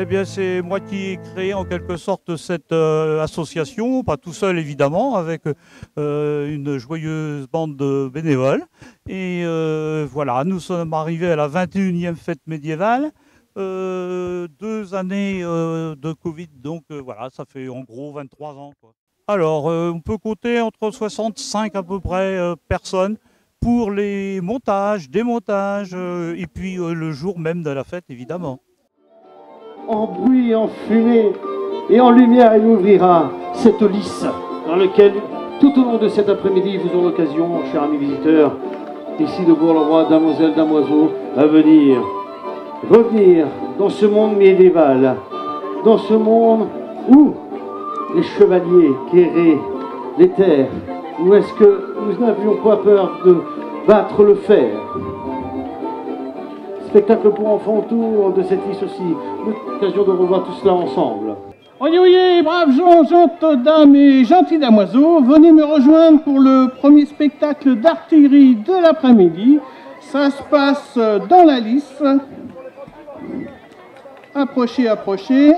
Eh bien, c'est moi qui ai créé en quelque sorte cette association, pas tout seul évidemment, avec une joyeuse bande de bénévoles. Et voilà, nous sommes arrivés à la 21e fête médiévale. 2 années de Covid, donc voilà, ça fait en gros 23 ans, quoi. Alors, on peut compter entre 65 à peu près personnes pour les montages, démontages, et puis le jour même de la fête, évidemment. En bruit, en fumée et en lumière, il ouvrira cette lice dans laquelle, tout au long de cet après-midi, vous aurez l'occasion, chers amis visiteurs, ici de Bourg-le-Roi, damoiselles, damoiseaux, à venir, revenir dans ce monde médiéval, dans ce monde où les chevaliers guerraient les terres, où est-ce que nous n'avions pas peur de battre le fer. Spectacle pour enfants autour de cette liste aussi. L'occasion de revoir tout cela ensemble. Oyez, oyez, braves gens, gentes dames et gentils damoiseaux, venez me rejoindre pour le premier spectacle d'artillerie de l'après-midi. Ça se passe dans la lisse. Approchez, approchez.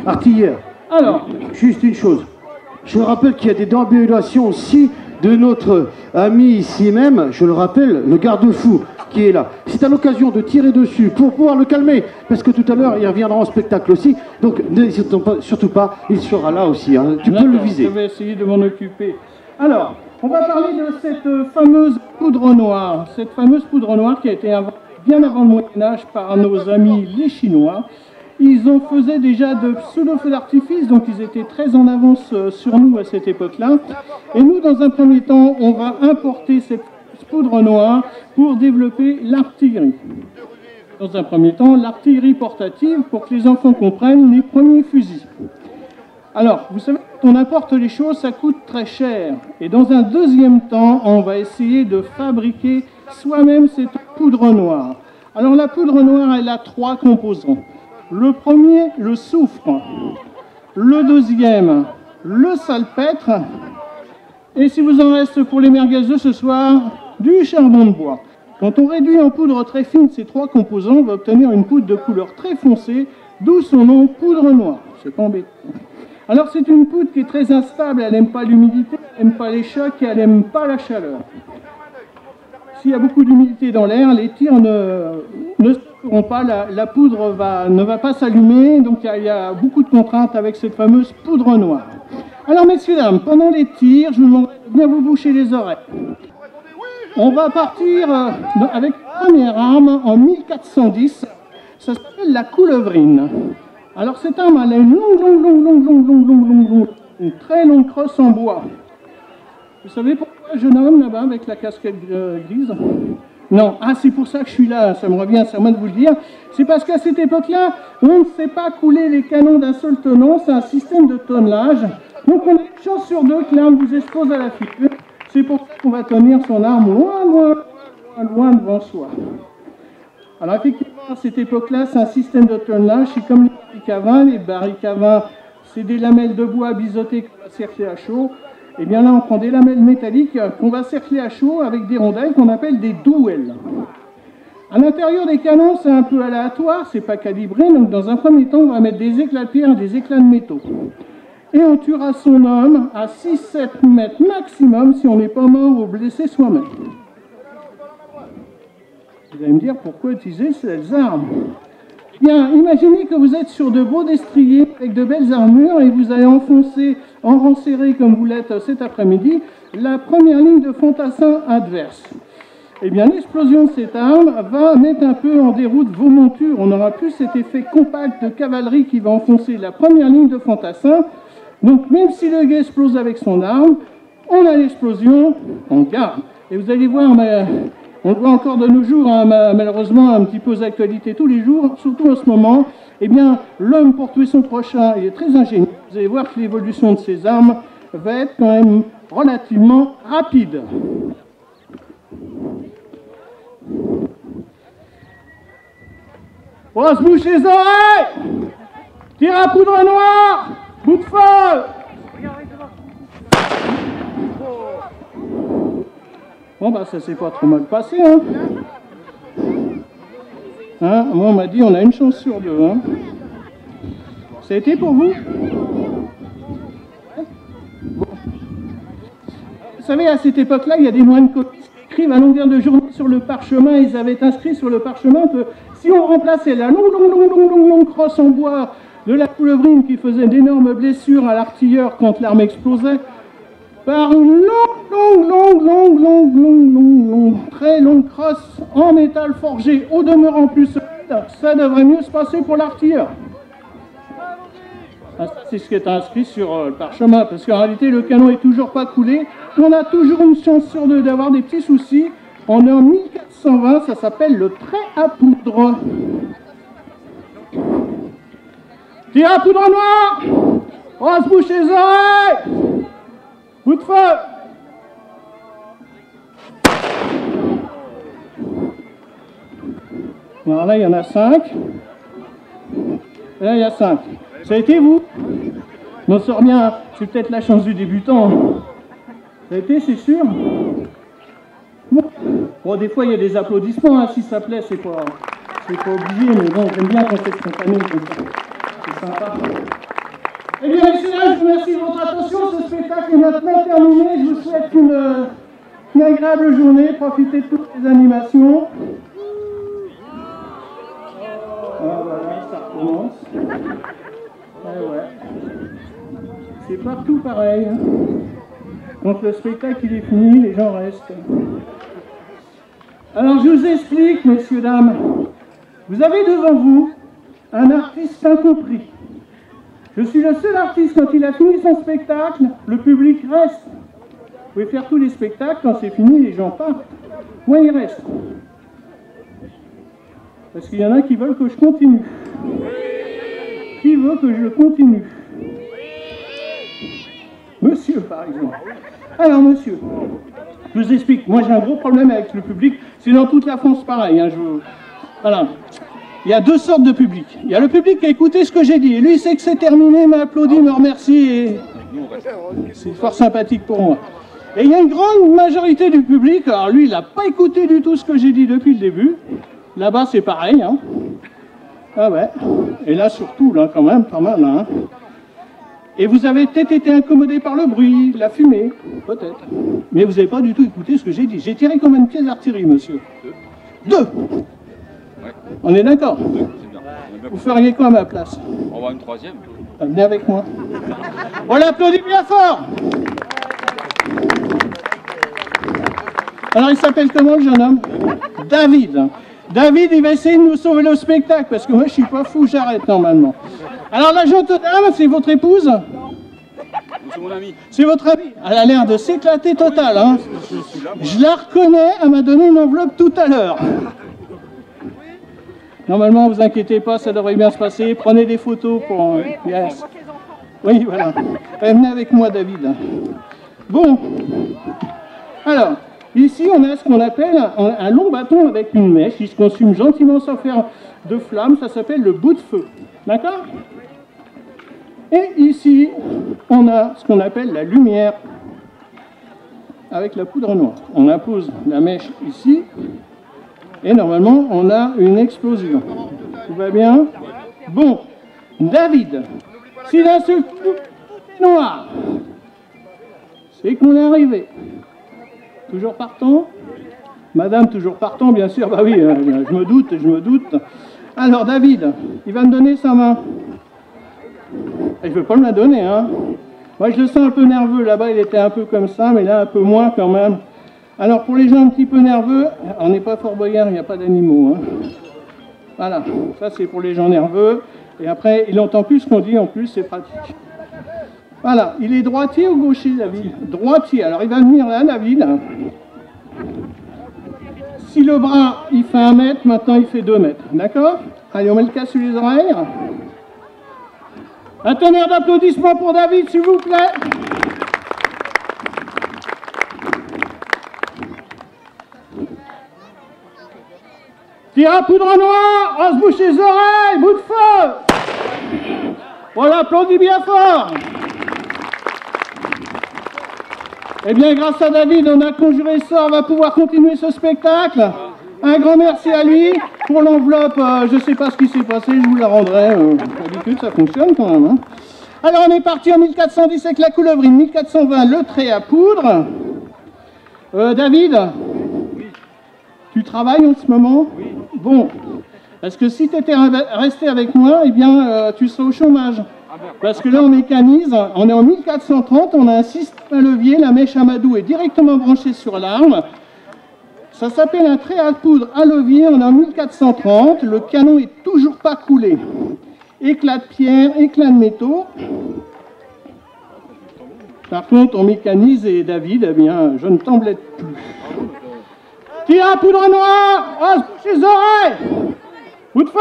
Artilleur, alors, juste une chose. Je rappelle qu'il y a des déambulations aussi de notre ami ici même, je le rappelle, le garde-fou qui est là. C'est à l'occasion de tirer dessus pour pouvoir le calmer, parce que tout à l'heure, il reviendra en spectacle aussi. Donc, n'hésitons pas, surtout pas, il sera là aussi. Hein. Tu peux le viser. Je vais essayer de m'en occuper. Alors, on va parler de cette fameuse poudre noire. Cette fameuse poudre noire qui a été inventée bien avant le Moyen-Âge par nos amis les Chinois. Ils en faisaient déjà de pseudo-feux d'artifice, donc ils étaient très en avance sur nous à cette époque-là. Et nous, dans un premier temps, on va importer cette poudre noire pour développer l'artillerie. Dans un premier temps, l'artillerie portative, pour que les enfants comprennent les premiers fusils. Alors, vous savez, quand on importe les choses, ça coûte très cher. Et dans un deuxième temps, on va essayer de fabriquer soi-même cette poudre noire. Alors, la poudre noire, elle a 3 composants. Le premier, le soufre. Le deuxième, le salpêtre. Et si vous en reste pour les merguez de ce soir, du charbon de bois. Quand on réduit en poudre très fine ces 3 composants, on va obtenir une poudre de couleur très foncée, d'où son nom, poudre noire. C'est pas embêtant. Alors c'est une poudre qui est très instable, elle n'aime pas l'humidité, elle n'aime pas les chocs et elle n'aime pas la chaleur. S'il y a beaucoup d'humidité dans l'air, les tirs ne se feront pas, la poudre ne va pas s'allumer, donc il y a beaucoup de contraintes avec cette fameuse poudre noire. Alors messieurs, dames, pendant les tirs, je vous demanderai de bien vous boucher les oreilles. On va partir avec la première arme en 1410, ça s'appelle la coulevrine. Alors cette arme, elle a une très longue crosse en bois. Vous savez pourquoi jeune homme là-bas avec la casquette grise? Non, c'est pour ça que je suis là, ça me revient, c'est à moi de vous le dire. C'est parce qu'à cette époque-là, on ne sait pas couler les canons d'un seul tenant, c'est un système de tonnelage. Donc on a une chance sur 2 que l'arme vous expose à la figure. C'est pour ça qu'on va tenir son arme loin devant soi. Alors effectivement, à cette époque-là, c'est un système de tonnelage, c'est comme les barriques à vin. Les barriques à vin, c'est des lamelles de bois biseautées qu'on va cercler à chaud. Et bien là, on prend des lamelles métalliques qu'on va cercler à chaud avec des rondelles qu'on appelle des douelles. À l'intérieur des canons, c'est un peu aléatoire, c'est pas calibré, donc dans un premier temps, on va mettre des éclats de pierre et des éclats de métaux. Et on tuera son homme à 6-7 mètres maximum si on n'est pas mort ou blessé soi-même. Vous allez me dire pourquoi utiliser ces armes. Bien, imaginez que vous êtes sur de beaux destriers avec de belles armures et vous allez enserrer comme vous l'êtes cet après-midi, la première ligne de fantassins adverse. Eh bien, l'explosion de cette arme va mettre un peu en déroute vos montures. On n'aura plus cet effet compact de cavalerie qui va enfoncer la première ligne de fantassins. Donc, même si le gars explose avec son arme, on a l'explosion, on garde. Et vous allez voir, on le voit encore de nos jours, hein, malheureusement, un petit peu aux actualités tous les jours, surtout en ce moment. Eh bien, l'homme pour tuer son prochain, il est très ingénieux. Vous allez voir que l'évolution de ces armes va être quand même relativement rapide. On se bouche les oreilles. Tire à poudre noire. Bout de feu. Bon, bah ça s'est pas trop mal passé, hein. Hein, moi, on m'a dit, on a une chance sur deux. Hein. Ça a été pour vous? Bon. Vous savez, à cette époque-là, il y a des moines qui écrivent à longueur de journée sur le parchemin. Ils avaient inscrit sur le parchemin que si on remplaçait la longue crosse en bois de la Coulevrine qui faisait d'énormes blessures à l'artilleur quand l'arme explosait, par une très longue crosse en métal forgé, au demeurant plus solide, ça devrait mieux se passer pour l'artilleur. C'est ce qui est inscrit sur le parchemin, parce qu'en réalité, le canon est toujours pas coulé. On a toujours une chance sur deux d'avoir des petits soucis. On est en 1420, ça s'appelle le trait à poudre. Tire à poudre noire, on se bouche les oreilles. Coup de feu. Alors là, il y en a 5. Et là, il y a 5. Ça a été vous? On sort bien, c'est peut-être la chance du débutant. Ça a été, c'est sûr? Bon, des fois, il y a des applaudissements, hein, si ça plaît, c'est pas obligé, mais bon, j'aime bien quand c'est spontané comme ça. C'est sympa. Eh bien, messieurs, je vous remercie de votre attention. Ce spectacle est maintenant terminé. Je vous souhaite une agréable journée. Profitez de toutes les animations. Ah, voilà, ça recommence. Ouais. C'est partout pareil. Hein. Quand le spectacle il est fini, les gens restent. Alors, je vous explique, messieurs, dames. Vous avez devant vous un artiste incompris. Je suis le seul artiste, quand il a fini son spectacle, le public reste. Vous pouvez faire tous les spectacles, quand c'est fini, les gens partent. Moi, il reste. Parce qu'il y en a qui veulent que je continue. Qui veut que je continue? Monsieur, par exemple. Alors, monsieur, je vous explique. Moi, j'ai un gros problème avec le public. C'est dans toute la France pareil. Hein, Voilà. Il y a deux sortes de public. Il y a le public qui a écouté ce que j'ai dit. Et lui, il sait que c'est terminé, m'a applaudi, me remercie. Et c'est fort sympathique pour moi. Et il y a une grande majorité du public. Alors lui, il n'a pas écouté du tout ce que j'ai dit depuis le début. Là-bas, c'est pareil. Hein. Ah ouais. Et là, surtout, là, quand même, pas mal. Hein. Et vous avez peut-être été incommodé par le bruit, la fumée, peut-être. Mais vous n'avez pas du tout écouté ce que j'ai dit. J'ai tiré combien de pièces d'artillerie, monsieur? Deux. On est d'accord? Vous feriez quoi à ma place? On va une troisième. Venez avec moi. On l'applaudit bien fort. Alors il s'appelle comment le jeune homme? David. David, il va essayer de nous sauver le spectacle, parce que moi je suis pas fou, j'arrête normalement. Alors la jeune dame, c'est votre épouse? C'est mon ami. C'est votre amie? Elle a l'air de s'éclater total. Hein. Je la reconnais, elle m'a donné une enveloppe tout à l'heure. Normalement, vous inquiétez pas, ça devrait bien se passer. Prenez des photos pour... Yes. Oui, voilà. Venez avec moi, David. Bon. Alors, ici, on a ce qu'on appelle un long bâton avec une mèche. Il se consume gentiment sans faire de flamme. Ça s'appelle le bout de feu. D'accord? Et ici, on a ce qu'on appelle la lumière avec la poudre noire. On impose la mèche ici. Et normalement, on a une explosion. Tout va bien? Bon, David, si d'un seul coup, tout est noir, c'est qu'on est arrivé. Toujours partant? Madame, toujours partant, bien sûr. Bah oui, je me doute. Alors, David, il va me donner sa main. Et je ne veux pas me la donner, hein. Moi, je le sens un peu nerveux. Là-bas, il était un peu comme ça, mais là, un peu moins quand même. Alors, pour les gens un petit peu nerveux, on n'est pas Fort Boyard, il n'y a pas d'animaux. Hein. Voilà, ça c'est pour les gens nerveux. Et après, il n'entend plus ce qu'on dit, en plus, c'est pratique. Voilà, il est droitier ou gaucher, David? Droitier. Alors, il va venir là, David. Si le bras, il fait 1 mètre, maintenant, il fait 2 mètres. D'accord? Allez, on met le cas sur les oreilles. Un tonnerre d'applaudissements pour David, s'il vous plaît. Tire à poudre noire, on se bouche les oreilles, bout de feu. On l'applaudit bien fort. Eh bien, grâce à David, on a conjuré ça, on va pouvoir continuer ce spectacle. Un grand merci à lui. Pour l'enveloppe, je ne sais pas ce qui s'est passé, je vous la rendrai. D'habitude, ça fonctionne quand même. Hein. Alors, on est parti en 1410 avec la coulevrine, 1420 le trait à poudre. David, tu travailles en ce moment? Oui. Bon, parce que si tu étais resté avec moi, eh bien, tu serais au chômage. Parce que là, on mécanise, on est en 1430, on a un système à levier, la mèche Amadou est directement branchée sur l'arme. Ça s'appelle un trait à poudre à levier, on est en 1430, le canon est toujours pas coulé. Éclat de pierre, éclat de métaux. Par contre, on mécanise et David, eh bien, je ne t'embête plus. Tire à poudre noire, on se bouche les oreilles. Coup de feu.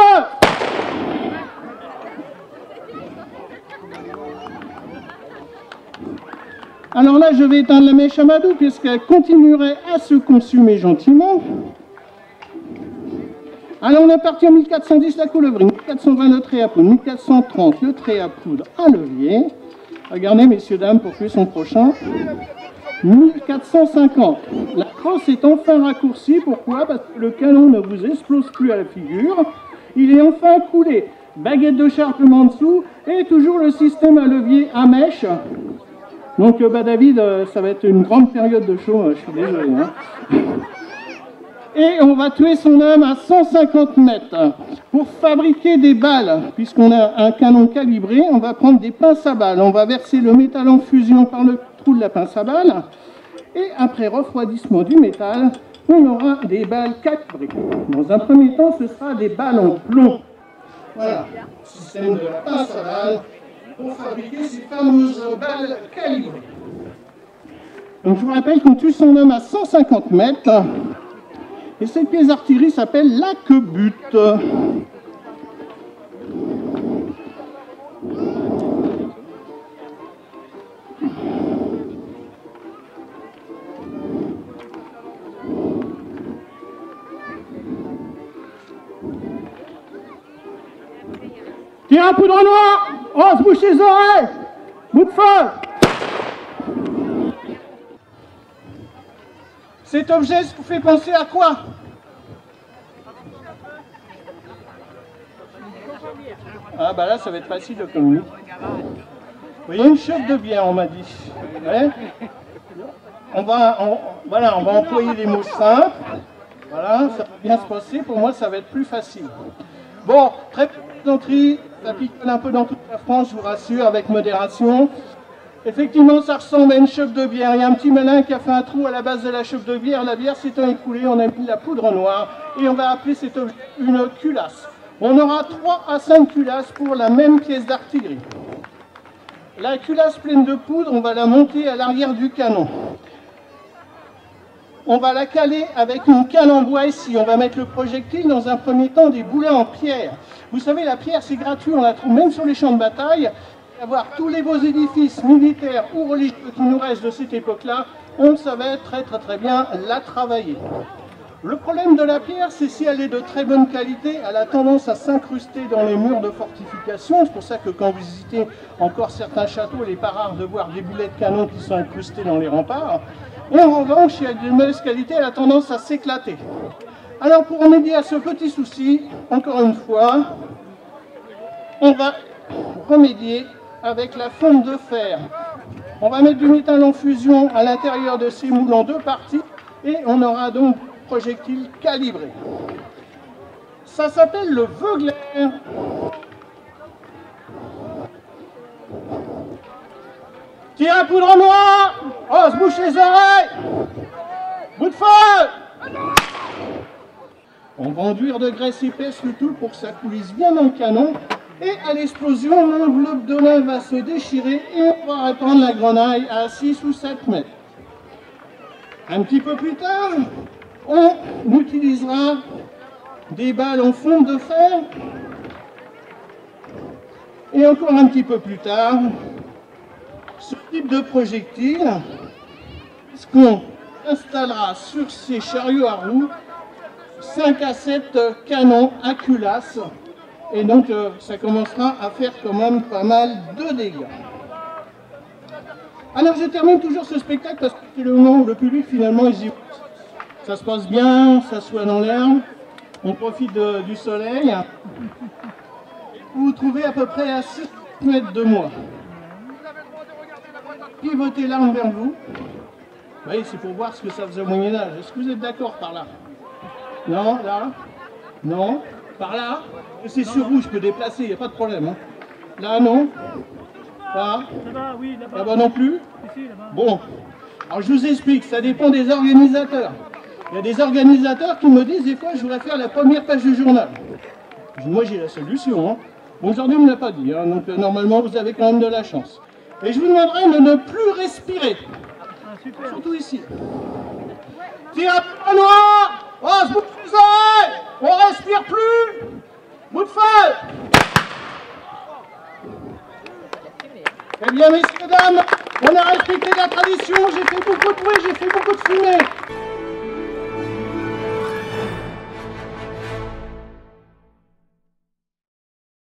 Alors là, je vais éteindre la mèche Amadou puisqu'elle continuerait à se consumer gentiment. Alors on est parti en 1410 la coulevrine, 1420 le trait à poudre, 1430 le trait à poudre à levier. Regardez messieurs, dames, pour tuer son prochain. 1450. La crosse est enfin raccourcie. Pourquoi? Parce que le canon ne vous explose plus à la figure. Il est enfin coulé. Baguette de chargement en dessous et toujours le système à levier à mèche. Donc David, ça va être une grande période de chaud, je suis désolé. Hein. Et on va tuer son homme à 150 mètres. Pour fabriquer des balles, puisqu'on a un canon calibré, on va prendre des pinces à balles. On va verser le métal en fusion par le trou de la pince à balles. Et après refroidissement du métal, on aura des balles calibrées. Dans un premier temps, ce sera des balles en plomb. Voilà, système de la pince à balles pour fabriquer ces fameuses balles calibrées. Donc je vous rappelle qu'on tue son homme à 150 mètres. Et cette pièce d'artillerie s'appelle l'arc-but. Tire à poudre noire, on se bouche les oreilles, bout de feu. Cet objet vous fait penser à quoi? Ah bah là ça va être facile de communiquer. Vous voyez une chauffe de bière, on m'a dit. Ouais. On va employer des mots simples. Voilà, ça va bien se passer. Pour moi ça va être plus facile. Bon, très d'entrée, ça picole un peu dans toute la France, je vous rassure, avec modération. Effectivement, ça ressemble à une chauffe de bière. Il y a un petit malin qui a fait un trou à la base de la chauffe de bière. La bière s'étant écoulée, on a mis de la poudre noire et on va appeler cet objet une culasse. On aura 3 à 5 culasses pour la même pièce d'artillerie. La culasse pleine de poudre, on va la monter à l'arrière du canon. On va la caler avec une cale en bois ici. On va mettre le projectile dans un premier temps des boulets en pierre. Vous savez, la pierre, c'est gratuit, on la trouve même sur les champs de bataille. Avoir tous les beaux édifices militaires ou religieux qui nous restent de cette époque-là, on savait très bien la travailler. Le problème de la pierre, c'est si elle est de très bonne qualité, elle a tendance à s'incruster dans les murs de fortification. C'est pour ça que quand vous visitez encore certains châteaux, il n'est pas rare de voir des boulets de canon qui sont incrustés dans les remparts. Et en revanche, si elle est de mauvaise qualité, elle a tendance à s'éclater. Alors pour remédier à ce petit souci, encore une fois, on va remédier avec la fonte de fer. On va mettre du métal en fusion à l'intérieur de ces moules en 2 parties et on aura donc un projectile calibré. Ça s'appelle le Vogler. Tire à poudre noire, on se bouche les oreilles, bout de feu. On va enduire de graisse épaisse le tout pour que ça coulisse bien dans le canon. Et à l'explosion, l'enveloppe de lin va se déchirer et on va répandre la grenaille à 6 ou 7 mètres. Un petit peu plus tard, on utilisera des balles en fonte de fer. Et encore un petit peu plus tard, ce type de projectile, ce qu'on installera sur ces chariots à roues, 5 à 7 canons à culasse. Et donc ça commencera à faire quand même pas mal de dégâts. Alors je termine toujours ce spectacle parce que c'est le moment où le public finalement il dit ça se passe bien, on s'assoit dans l'herbe. On profite du soleil. Vous vous trouvez à peu près à 6 mètres de moi. Pivotez l'arme vers vous. Oui, c'est pour voir ce que ça faisait au Moyen-Âge. Est-ce que vous êtes d'accord par là? Non, là? Non? Par là? C'est sur vous, je peux déplacer, il n'y a pas de problème. Hein. Là, non? Là? Là-bas, oui, là-bas. Là-bas non plus? Ici, là-bas. Bon. Alors je vous explique, ça dépend des organisateurs. Il y a des organisateurs qui me disent des fois je voudrais faire la première page du journal. Moi j'ai la solution. Hein. Bon, aujourd'hui on ne me l'a pas dit, hein, donc normalement vous avez quand même de la chance. Et je vous demanderai de ne plus respirer. Ah, super. Surtout ici. Tire un peu noir. On se bouge les oreilles. On respire plus. Bout de feu. Eh bien messieurs, dames, on a respecté la tradition, j'ai fait beaucoup de bruit, j'ai fait beaucoup de fumée.